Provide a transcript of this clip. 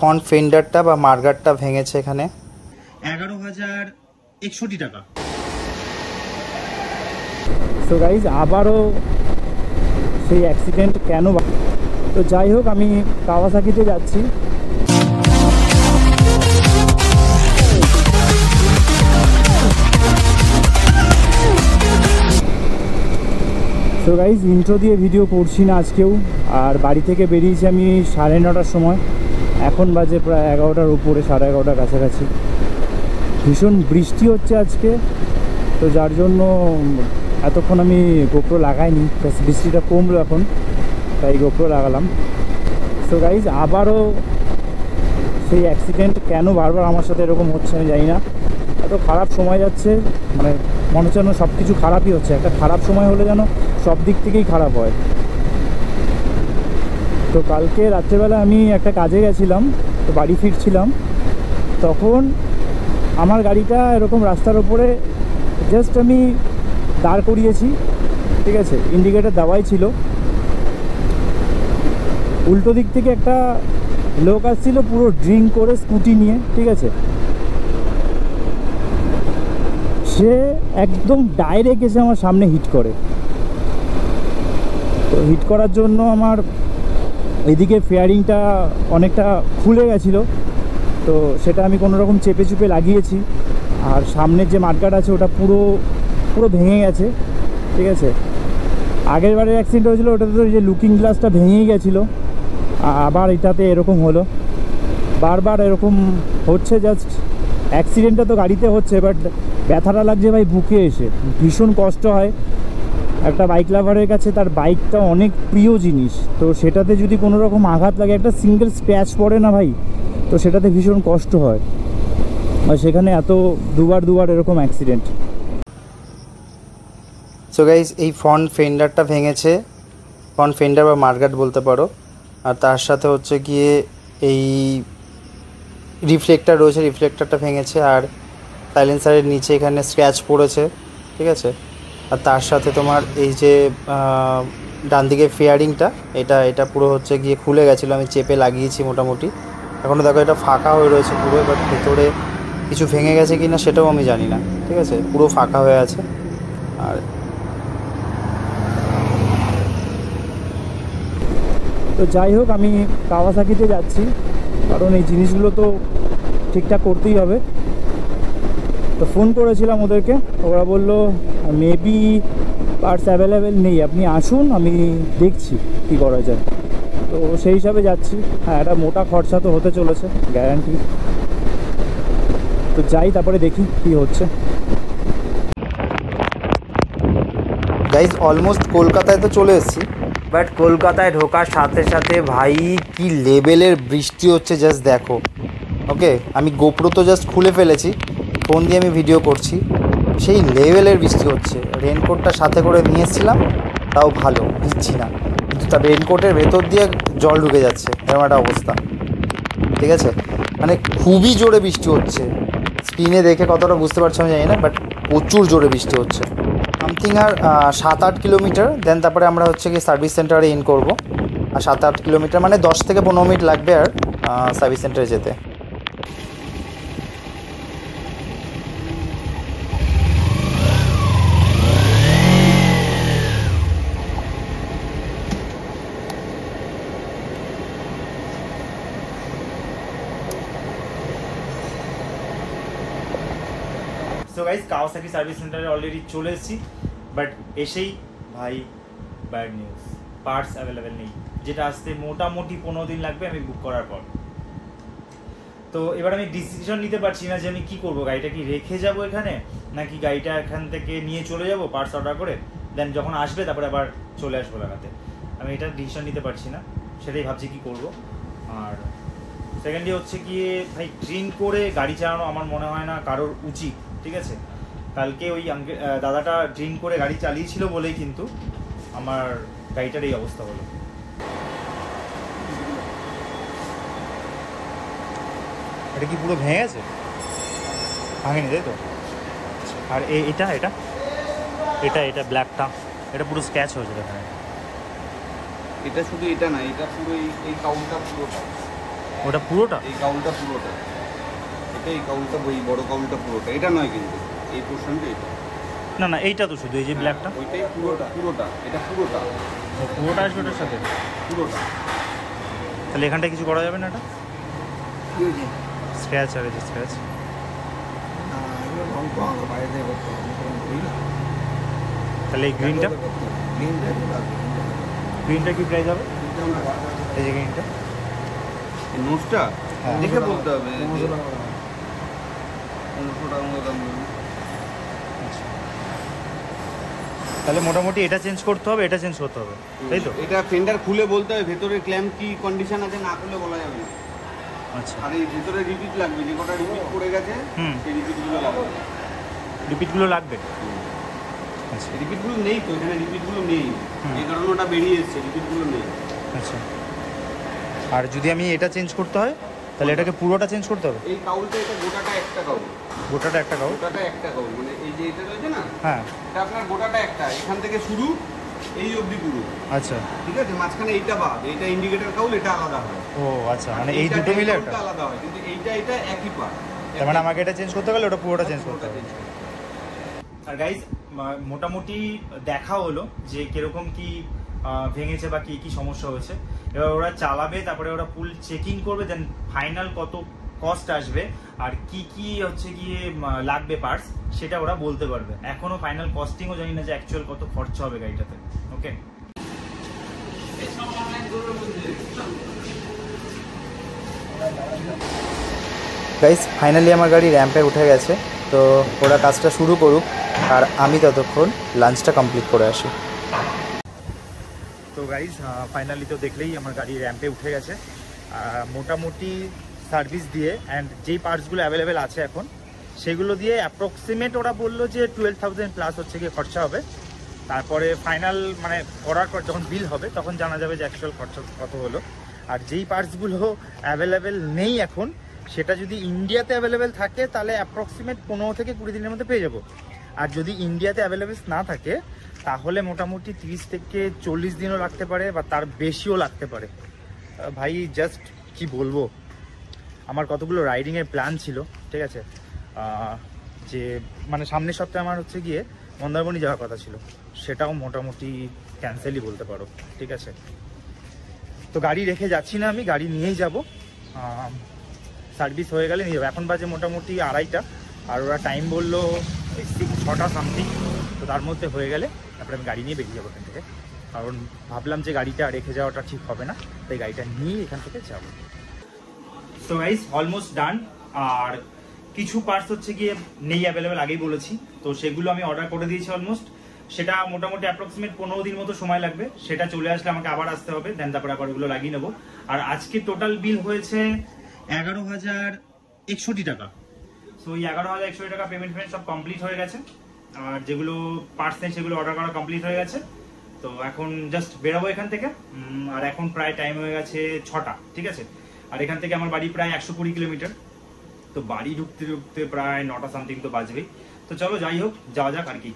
Front ফেন্ডারটা বা মার্গারটা ভেঙেছে এখানে 11,061 টাকা। তো গাইজ আবারও সেই অ্যাক্সিডেন্ট কেন? তো যাই হোক, আমি কাওয়াসাকিতে যাচ্ছি। তো গাইজ ইন্ট্রো দিয়ে ভিডিও করছি না আজকেও। আর বাড়ি থেকে বেরিয়েছি আমি 9:30টার সময়, এখন বাজে প্রায় 11টার উপরে, 11:30টার কাছাকাছি। ভীষণ বৃষ্টি হচ্ছে আজকে, তো যার জন্য এতক্ষণ আমি গোপ্রো লাগাইনি। বৃষ্টিটা কমলো এখন, তাই গোপ্রো লাগালাম। তো গাইজ আবারও সেই অ্যাক্সিডেন্ট কেন বারবার আমার সাথে এরকম হচ্ছে আমি জানি না। এত খারাপ সময় যাচ্ছে, মানে মনে হচ্ছে যেন সব কিছু খারাপই হচ্ছে। একটা খারাপ সময় হলে যেন সব দিক থেকেই খারাপ হয়। তো কালকে রাত্রেবেলা আমি একটা কাজে গেছিলাম, তো বাড়ি ফিরছিলাম, তখন আমার গাড়িটা এরকম রাস্তার ওপরে জাস্ট আমি দাঁড় করিয়েছি, ঠিক আছে, ইন্ডিকেটার দেওয়াই ছিল। উল্টো দিক থেকে একটা লোক আসছিল পুরো ড্রিঙ্ক করে স্কুটি নিয়ে, ঠিক আছে। সে একদম ডাইরেক্ট এসে আমার সামনে হিট করে। তো হিট করার জন্য আমার এদিকে ফেয়ারিংটা অনেকটা খুলে গেছিলো, তো সেটা আমি কোনো রকম চেপে চুপে লাগিয়েছি। আর সামনের যে মাঠগাট আছে ওটা পুরো ভেঙে গেছে, ঠিক আছে। আগের বারের অ্যাক্সিডেন্ট হয়েছিল ওটাতে তো যে লুকিং গ্লাসটা ভেঙেই গেছিলো, আবার এটাতে এরকম হলো। বারবার এরকম হচ্ছে। জাস্ট অ্যাক্সিডেন্টটা তো গাড়িতে হচ্ছে, বাট ব্যথাটা লাগছে ভাই বুকে এসে, ভীষণ কষ্ট হয়। একটা বাইক লাভারের কাছে তার বাইকটা অনেক প্রিয় জিনিস, তো সেটাতে যদি কোনো রকম আঘাত লাগে, একটা সিঙ্গেল স্ক্র্যাচ পড়ে না ভাই, তো সেটাতে ভীষণ কষ্ট হয়। আর সেখানে এত দুবার এরকম অ্যাক্সিডেন্ট। সো গাইজ এই ফ্রন্ট ফেন্ডারটা ভেঙেছে, ফ্রন্ট ফেন্ডার বা মার্গার্ড বলতে পারো। আর তার সাথে হচ্ছে গিয়ে এই রিফ্লেক্টার রয়েছে, রিফ্লেক্টারটা ভেঙেছে। আর সাইলেন্সারের নিচে এখানে স্ক্র্যাচ পড়েছে, ঠিক আছে। আর তার সাথে তোমার এই যে ডান দিকে ফেয়ারিংটা, এটা পুরো হচ্ছে গিয়ে খুলে গেছিলো, আমি চেপে লাগিয়েছি মোটামুটি। এখনও দেখো এটা ফাঁকা হয়ে রয়েছে পুরো, বাট ভেতরে কিছু ভেঙে গেছে কি না সেটাও আমি জানি না, ঠিক আছে। পুরো ফাঁকা হয়ে আছে। আর তো যাই হোক, আমি কাওয়াসাকিতে যাচ্ছি, কারণ এই জিনিসগুলো তো ঠিকঠাক করতেই হবে। তো ফোন করেছিলাম ওদেরকে, ওরা বললো মেবি পার্টস অ্যাভেলেবেল নেই, আপনি আসুন, আমি দেখছি কী করা যায়। তো সেই হিসাবে যাচ্ছি। হ্যাঁ, একটা মোটা খরচা তো হতে চলেছে, গ্যারান্টি। তো যাই, তারপরে দেখি কী হচ্ছে। গাইজ অলমোস্ট কলকাতায় তো চলে এসেছি, বাট কলকাতায় ঢোকার সাথে সাথে ভাই কি লেভেলের বৃষ্টি হচ্ছে জাস্ট দেখো। ওকে, আমি গোপ্রো তো জাস্ট খুলে ফেলেছি, ফোন দিয়ে আমি ভিডিও করছি, সেই লেভেলের বৃষ্টি হচ্ছে। রেনকোটটা সাথে করে নিয়ে এসেছিলাম, তাও ভালো ভিজছি না, কিন্তু তার রেনকোটের ভেতর দিয়ে জল ঢুকে যাচ্ছে, এরকম একটা অবস্থা, ঠিক আছে। মানে খুবই জোরে বৃষ্টি হচ্ছে। স্ক্রিনে দেখে কতটা বুঝতে পারছি আমি জানি না, বাট প্রচুর জোরে বৃষ্টি হচ্ছে। সামথিং আর 7-8 কিলোমিটার, দেন তারপরে আমরা হচ্ছে কি সার্ভিস সেন্টারে ইন করবো। আর 7-8 কিলোমিটার মানে 10 থেকে 15 মিনিট লাগবে আর সার্ভিস সেন্টারে যেতে। সো গাইস, কাওয়াসাকি সার্ভিস সেন্টারে অলরেডি চলে এসেছি, বাট এসেই ভাই ব্যাড নিউজ, পার্টস অ্যাভেলেবেল নেই, যেটা আসতে মোটামুটি 15 দিন লাগবে আমি বুক করার পর। তো এবার আমি ডিসিশন নিতে পারছি না যে আমি কী করবো। গাড়িটা কি রেখে যাব এখানে, নাকি গাড়িটা এখান থেকে নিয়ে চলে যাব পার্টস অর্ডার করে, দেন যখন আসবে তারপরে আবার চলে আসবো লাগাতে। আমি এটা ডিসিশন নিতে পারছি না, সেটাই ভাবছি কী করবো। আর সেকেন্ডলি হচ্ছে গিয়ে ভাই, ড্রিঙ্ক করে গাড়ি চালানো আমার মনে হয় না কারোর উচিত, ঠিক আছে। কালকে ওই দাদাটা ড্রিঙ্ক করে গাড়ি চালিয়েছিল বলেই কিন্তু আমার গাড়িটার এই অবস্থা হলো। এটা কি পুরো ভেঙে গেছে? ভাঙেনি তাই তো? আর এটা এটা এটা এটা ব্ল্যাকটা, এটা পুরো স্ক্র্যাচ হয়েছে এখানে। এটা শুধু এটা না, এটা পুরো এই কাউন্টটা পুরো ওটা পুরোটা? এই কাউলটা পুরোটা, এটা এই কাউলটা, ওই বড় কাউলটা পুরোটা, এটা নয় কিন্তু এই পোর্শনটা এটা। না না এইটা তো শুধু এই যে ব্ল্যাকটা, ওইটাই পুরোটা, পুরোটা এটা পুরোটা, পুরোটা আসবে ওটার সাথে। পুরোটা। তাহলে এখানটা কিছু করা যাবে না? এটা কি হয়েছে? স্ক্র্যাচ আর এই যে স্ক্র্যাচ। না, এগুলো রং তো আলাদা বাইরে থেকে করতে হবে, আমি তো রং করি না। তাহলে এই গ্রিনটা, গ্রিনটা একটু লাগবে। গ্রিনটা কি প্রাইস হবে? গ্রিনটা আমরা বাদ আছে। এই যে গ্রিনটা এই নোটসটা হ্যাঁ। দেখে বলতে হবে। 1500 টাকা করে। 1500 টাকার মতো দাম বলুন। তাহলে মোটামুটি এটা চেঞ্জ করতে হবে, এটা চেঞ্জ করতে হবে, তাই তো? এটা ফেন্ডার খুলে বলতে হবে ভেতরে ক্ল্যাম্প কি কন্ডিশন আছে, না খুলে বলা যাবে না। আচ্ছা, আর এই ভেতরে রিপিট লাগবে, যে কটা রিপিট পড়ে গেছে হুম। সেই রিপিটগুলো লাগবে। রিপিটগুলো লাগবে। আচ্ছা রিপিটগুলো নেই তো, এখানে রিপিটগুলো নেই, হুম। এই কারণে ওটা বেরিয়ে এসছে, রিপিটগুলো নেই। আচ্ছা, আর যদি আমি এটা চেঞ্জ করতে হয় তাহলে এটাকে পুরোটা চেঞ্জ করতে হবে? এই কাউলটা, এটা গোটাটা একটা কাউল, গোটাটা একটা কাউ? গোটাটা একটা কাউল, মানে এই যে এটা রয়েছে না, হ্যাঁ। এটা আপনার গোটাটা একটা, এখান থেকে শুরু এই অবধি পুরো, আচ্ছা, ঠিক আছে? মাঝখানে এইটা বাদ, এইটা ইন্ডিকেটর কাউল, এটা আলাদা হয়। ও আচ্ছা, মানে আর এই এইটা দুটো মিলে কাউলটা একটা? আলাদা হয়, কিন্তু এইটা এটা একই পার্ট। তার মানে আমাকে এটা চেঞ্জ করতে গেলে ওটা পুরোটা চেঞ্জ করতে হবে। আর গাইজ মোটামুটি দেখা হলো যে কিরকম কি ভেঙেছে বা কি কি সমস্যা হয়েছে। এবার ওরা চালাবে, তারপরে ওরা ফুল চেকিং করবে, দেন ফাইনাল কত কস্ট আসবে আর কি কি হচ্ছে গিয়ে লাগবে পার্টস, সেটা ওরা বলতে পারবে। এখনো ফাইনাল কস্টিংও জানি না যে অ্যাকচুয়াল কত খরচা হবে গাড়িটাতে। ওকে, গাইস ফাইনালি আমার গাড়ি র্যাম্পে উঠে গেছে, তো ওরা কাজটা শুরু করুক আর আমি ততক্ষণ লাঞ্চটা কমপ্লিট করে আসি। তো গাইজ ফাইনালি তো দেখলেই আমার গাড়ি র্যাম্পে উঠে গেছে। মোটামুটি সার্ভিস দিয়ে অ্যান্ড যেই পার্টসগুলো অ্যাভেলেবেল আছে এখন সেগুলো দিয়ে অ্যাপ্রক্সিমেট ওরা বললো যে 12,000 প্লাস হচ্ছে গিয়ে খরচা হবে। তারপরে ফাইনাল মানে করার পর যখন বিল হবে তখন জানা যাবে যে অ্যাকচুয়াল খরচা কত হলো। আর যেই পার্টসগুলো অ্যাভেলেবেল নেই এখন, সেটা যদি ইন্ডিয়াতে অ্যাভেলেবেল থাকে তাহলে অ্যাপ্রক্সিমেট 15 থেকে 20 দিনের মধ্যে পেয়ে যাবো। আর যদি ইন্ডিয়াতে অ্যাভেলেবেল না থাকে তাহলে মোটামুটি 30 থেকে 40 দিনও লাগতে পারে বা তার বেশিও লাগতে পারে। ভাই জাস্ট কি বলবো, আমার কতগুলো রাইডিংয়ের প্ল্যান ছিল, ঠিক আছে, যে মানে সামনের সপ্তাহে আমার হচ্ছে গিয়ে মন্দারমণি যাওয়ার কথা ছিল, সেটাও মোটামুটি ক্যান্সেলই বলতে পারো, ঠিক আছে। তো গাড়ি রেখে যাচ্ছি না, আমি গাড়ি নিয়েই যাব, সার্ভিস হয়ে গেলে নিয়ে যাবো। এখন বাজে মোটামুটি 2:30, আর ওরা টাইম বললো 6টা সামথিং, তো তার মধ্যে হয়ে গেলে তারপরে আমি গাড়ি নিয়ে বেরিয়ে যাবো এখান থেকে। কারণ ভাবলাম যে গাড়িটা রেখে যাওয়াটা ঠিক হবে না, তাই গাড়িটা নিয়ে এখান থেকে যাবো। তো গাইস অলমোস্ট ডান। আর কিছু পার্টস হচ্ছে গিয়ে নেই অ্যাভেলেবেল, আগেই বলেছি, তো সেগুলো আমি অর্ডার করে দিয়েছি অলমোস্ট। সেটা মোটামুটি অ্যাপ্রক্সিমেট 15 দিন মতো সময় লাগবে, সেটা চলে আসলে আমাকে আবার আসতে হবে, দেন তারপরে আবার ওগুলো লাগিয়ে নেবো। আর আজকে টোটাল বিল হয়েছে 11,061 টাকা। সো এই 11,061 টাকা পেমেন্ট সব কমপ্লিট হয়ে গেছে। আর যেগুলো পার্টস নেই সেগুলো অর্ডার করা কমপ্লিট হয়ে গেছে। তো এখন জাস্ট বেরোবো এখান থেকে। আর এখন প্রায় টাইম হয়ে গেছে 6টা, ঠিক আছে। আর এখান থেকে আমার বাড়ি প্রায় 120 কিলোমিটার, তো বাড়ি ঢুকতে ঢুকতে প্রায় 9টা সামথিং তো বাজবেই। তো চলো যাই হোক, যাওয়া যাক আর কি।